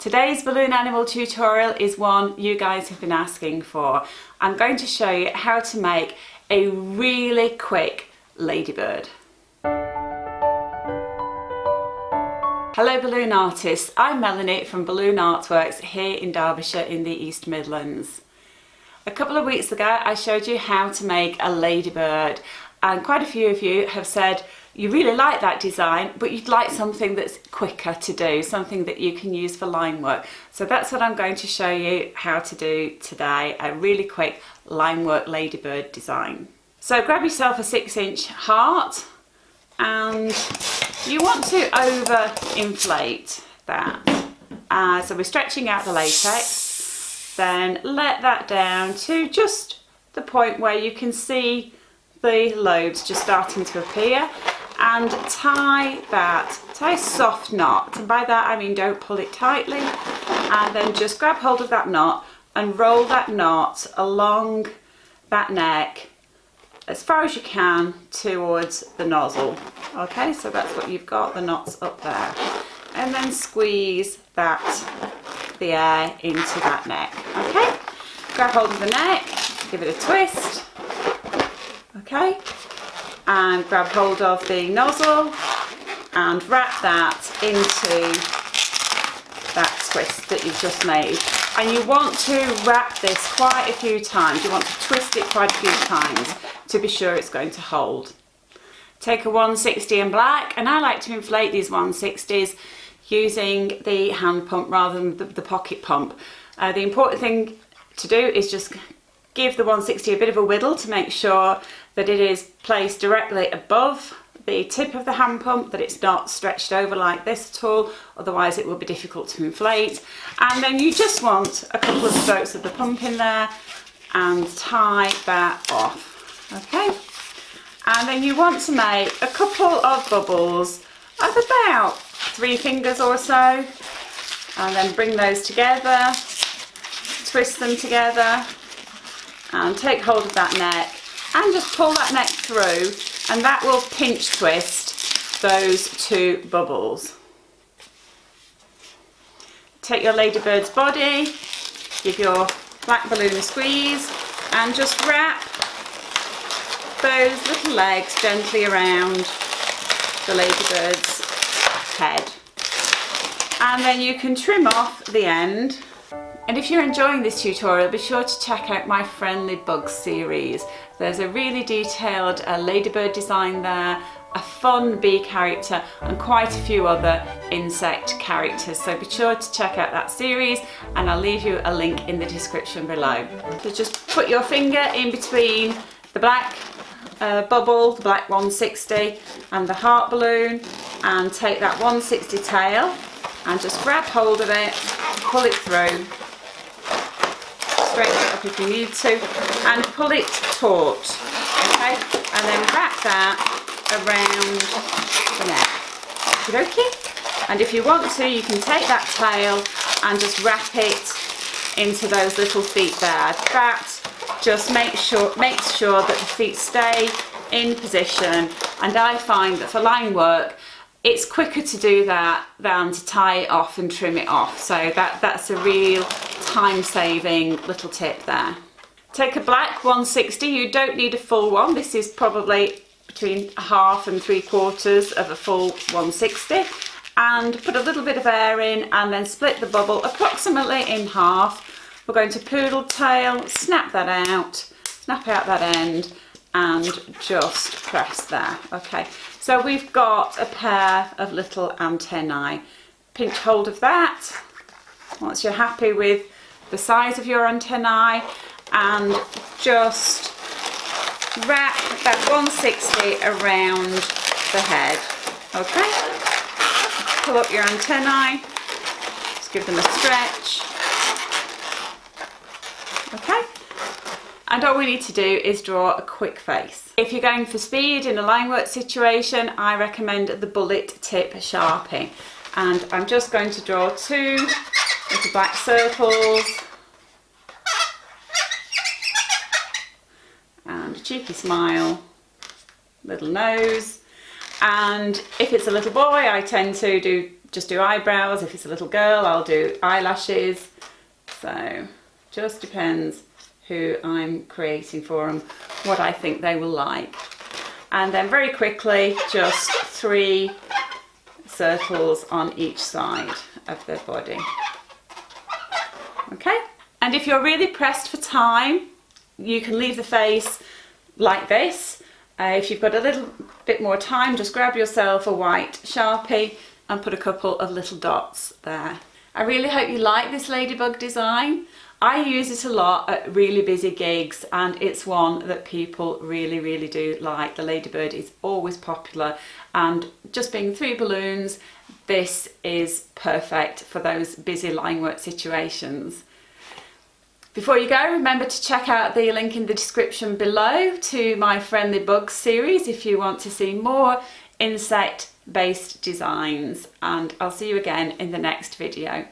Today's balloon animal tutorial is one you guys have been asking for. I'm going to show you how to make a really quick ladybird. Hello balloon artists, I'm Melanie from Balloon Artworks here in Derbyshire in the East Midlands. A couple of weeks ago I showed you how to make a ladybird, and quite a few of you have said you really like that design but you'd like something that's quicker to do, something that you can use for line work. So that's what I'm going to show you how to do today, a really quick line work ladybird design. So grab yourself a 6-inch heart and you want to over inflate that. So we're stretching out the latex, then let that down to just the point where you can see the lobes just starting to appear, and tie a soft knot, and by that I mean don't pull it tightly, and then just grab hold of that knot and roll that knot along that neck as far as you can towards the nozzle. Okay, so that's what you've got, the knots up there, and then squeeze the air into that neck. Okay, grab hold of the neck, give it a twist, okay, and grab hold of the nozzle and wrap that into that twist that you've just made. And you want to wrap this quite a few times, you want to twist it quite a few times to be sure it's going to hold. Take a 160 in black, and I like to inflate these 160s using the hand pump rather than the pocket pump. The important thing to do is just give the 160 a bit of a whittle to make sure that it is placed directly above the tip of the hand pump, that it's not stretched over like this at all, otherwise it will be difficult to inflate. And then you just want a couple of strokes of the pump in there and tie that off, okay? And then you want to make a couple of bubbles of about 3 fingers or so, and then bring those together, twist them together, and take hold of that neck and just pull that neck through, and that will pinch twist those 2 bubbles. Take your ladybird's body, give your black balloon a squeeze, and just wrap those little legs gently around the ladybird's head. And then you can trim off the end. And if you're enjoying this tutorial, be sure to check out my Friendly Bugs series. There's a really detailed ladybird design there, a fun bee character, and quite a few other insect characters. So be sure to check out that series, and I'll leave you a link in the description below. So just put your finger in between the black bubble, the black 160, and the heart balloon, and take that 160 tail and just grab hold of it, pull it through, straighten it up if you need to, and pull it taut, okay, and then wrap that around the neck, okay? And if you want to, you can take that tail and just wrap it into those little feet there. That just makes sure that the feet stay in position, and I find that for line work it's quicker to do that than to tie it off and trim it off, so that's a real time-saving little tip there. Take a black 160, you don't need a full one, this is probably between 1/2 and 3/4 of a full 160, and put a little bit of air in and then split the bubble approximately in half. We're going to poodle tail, snap that out, snap out that end, and just press there, okay? So we've got a pair of little antennae. Pinch hold of that once you're happy with the size of your antennae, and just wrap that 160 around the head, okay? Pull up your antennae, just give them a stretch, okay? And all we need to do is draw a quick face. If you're going for speed in a line work situation, I recommend the bullet tip Sharpie. And I'm just going to draw 2 little black circles and a cheeky smile, little nose. And if it's a little boy, I tend to do just do eyebrows. If it's a little girl, I'll do eyelashes. So just depends who I'm creating for them, what I think they will like. And then very quickly, just 3 circles on each side of their body. Okay, and if you're really pressed for time, you can leave the face like this. If you've got a little bit more time, just grab yourself a white Sharpie and put a couple of little dots there. I really hope you like this ladybug design. I use it a lot at really busy gigs, and it's one that people really do like. The Ladybird is always popular, and just being 3 balloons, this is perfect for those busy line work situations. Before you go, remember to check out the link in the description below to my Friendly Bugs series if you want to see more insect-based designs, and I'll see you again in the next video.